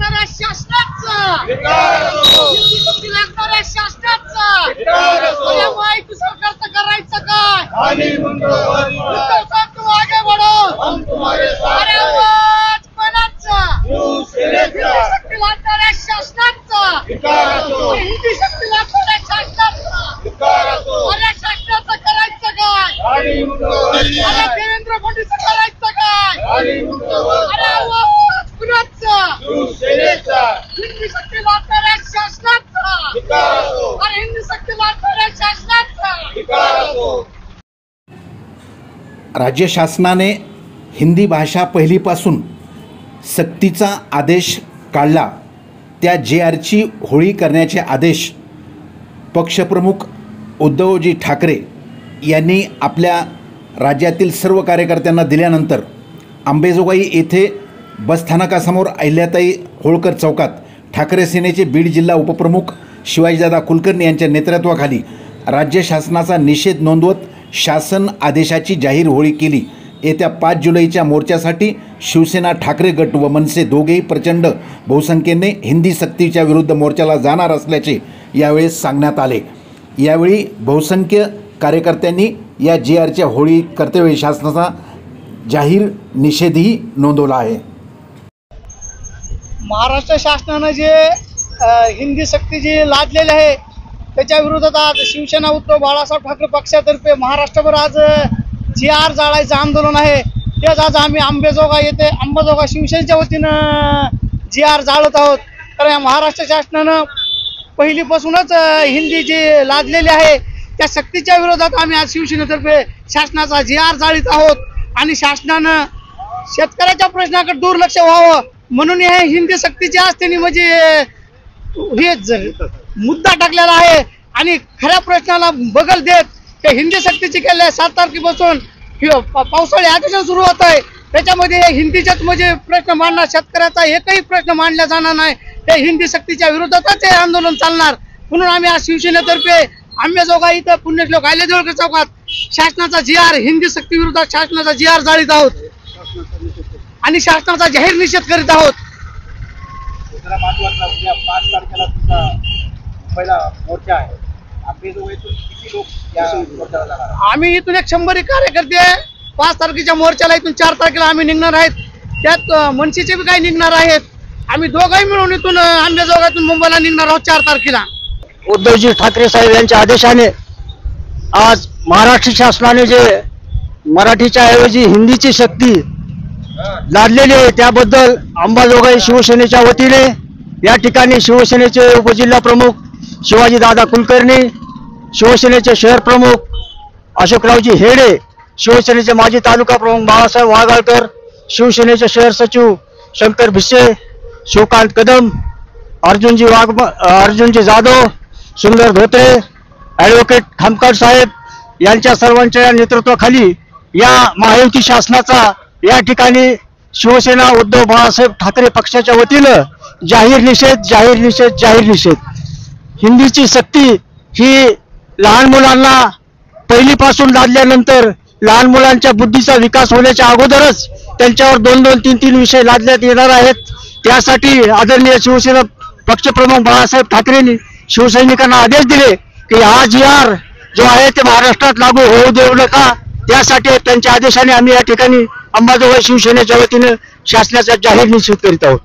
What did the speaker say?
लागणाऱ्या शासनाचा हिंदी सक्ती लागणाऱ्या शासनाचा महायुती सरकारचं करायचं काय? उद्धव साहेब तुम आगे बढ़ो, अरे आवाज कोणाचा? हिंदी सक्ती लागणाऱ्या शासनाचा, हिंदी सक्ती लागणाऱ्या शासनाचा, अरे शासनाचं करायचं काय? अरे देवेंद्र फडणवीस करायचं काय? अरे आवाज कुणाचा? हिंदी सक्ती लागणाऱ्या शासनाचा, अरे हिंदी सक्ती लागणाऱ्या शासनाचा। राज्य शासनाने हिंदी भाषा पहिलीपासून सक्तीचा आदेश काढला, त्या JRची होळी करण्याचे आदेश पक्षप्रमुख उद्धवजी ठाकरे यांनी आपल्या राज्यातील सर्व कार्यकर्त्यांना दिल्यानंतर अंबेजोगाई येथे बसस्थानकासमोर अहिल्याताई होळकर चौकात ठाकरे सेनेचे बीड जिल्हा उपप्रमुख शिवाजीदादा कुलकर्णी यांच्या नेतृत्वाखाली राज्य शासनाचा निषेध नोंदवत शासन आदेशाची जाहीर होळी केली। येत्या 5 जुलैच्या मोर्चासाठी शिवसेना ठाकरे गट व मनसे दोघेही प्रचंड बहुसंख्येने हिंदी सक्तीच्या विरुद्ध मोर्चाला जाणार असल्याचे यावेळी सांगण्यात आले। यावेळी बहुसंख्य कार्यकर्त्यांनी या JRच्या होळी कर्तव्य शासनाचा जाहीर निषेधही नोंदवला आहे। महाराष्ट्र शासनाने जे हिंदी सक्ती जी लादलेली आहे त्याच्या विरोधात आज शिवसेना उद्धव बाळासाहेब ठाकरे पक्षातर्फे महाराष्ट्रभर आज JR जाळायचं आंदोलन आहे। तेच आज आम्ही अंबेजोगाई येथे अंबाजोगाई शिवसेनेच्या वतीनं JR जाळत आहोत। तर या महाराष्ट्र शासनानं पहिलीपासूनच हिंदी जी लादलेली आहे त्या सक्तीच्या विरोधात आम्ही आज शिवसेनेतर्फे शासनाचा JR जाळीत आहोत आणि शासनानं शेतकऱ्याच्या प्रश्नाकडे दुर्लक्ष व्हावं म्हणून हे हिंदी सक्तीची आज त्यांनी म्हणजे हे मुद्दा टाकलेला आहे आणि खऱ्या प्रश्नाला बगल देत ते हिंदी सक्तीची केले 7 तारखेपासून पावसाळी अधिवेशन सुरू होत आहे। त्याच्यामध्ये हे हिंदीच्याच म्हणजे प्रश्न मांडणार, शेतकऱ्याचा एकही प्रश्न मांडला जाणार नाही। ते हिंदी सक्तीच्या विरोधातच हे आंदोलन चालणार म्हणून आम्ही आज शिवसेनेतर्फे अंबेजोगाई इथं पुण्यश्लोक अहिल्याताई होळकर चौकात शासनाचा JR हिंदी सक्ती विरोधात शासनाचा JR जाळीत आहोत आणि शासनाचा जाहीर निषेध करीत आहोत। आम्ही इथून 100 कार्यकर्ते 5 तारखेच्या मोर्चाला इथून 4 तारखेला आम्ही निघणार आहेत। त्यात मनसेचे बी काही निघणार आहेत। आम्ही दोघंही मिळून इथून अंबेजोगाईतून मुंबईला निघणार आहोत 4 तारखेला। उद्धवजी ठाकरे साहेब यांच्या आदेशाने आज महाराष्ट्र शासनाने जे मराठीच्या ऐवजी हिंदीची सक्ती लादलेली आहे त्याबद्दल अंबाजोगाई शिवसेनेच्या वतीने या ठिकाणी शिवसेनेचे उपजिल्हा प्रमुख शिवाजीदादा कुलकर्णी, शिवसेनेचे शहर प्रमुख अशोकरावजी हेडे, शिवसेनेचे माजी तालुका प्रमुख बाळासाहेब वाघाळकर, शिवसेनेचे शहर सचिव शंकर भिसे, शिवकांत कदम, अर्जुनजी जाधव, सुंदर धोत्रे, ॲडव्होकेट खामकर साहेब यांच्या सर्वांच्या नेतृत्वाखाली या महायुती शासनाचा या ठिकाणी शिवसेना उद्धव बाळासाहेब ठाकरे पक्षाच्या वतीनं जाहीर निषेध। हिंदीची सक्ती ही लहान मुलांना पहिलीपासून लादल्यानंतर लहान मुलांच्या बुद्धीचा विकास होण्याच्या अगोदरच त्यांच्यावर 2-2, 3-3 विषय लादण्यात येणार आहेत। त्यासाठी आदरणीय शिवसेना पक्षप्रमुख बाळासाहेब ठाकरेंनी शिवसैनिकांना आदेश दिले की हा JR जो आहे ते महाराष्ट्रात लागू होऊ देऊ नका। त्यासाठी त्यांच्या आदेशाने आम्ही या ठिकाणी अंबाजोगाई शिवसेनेच्या वतीने शासनाचा जाहीर निषेध करीत आहोत।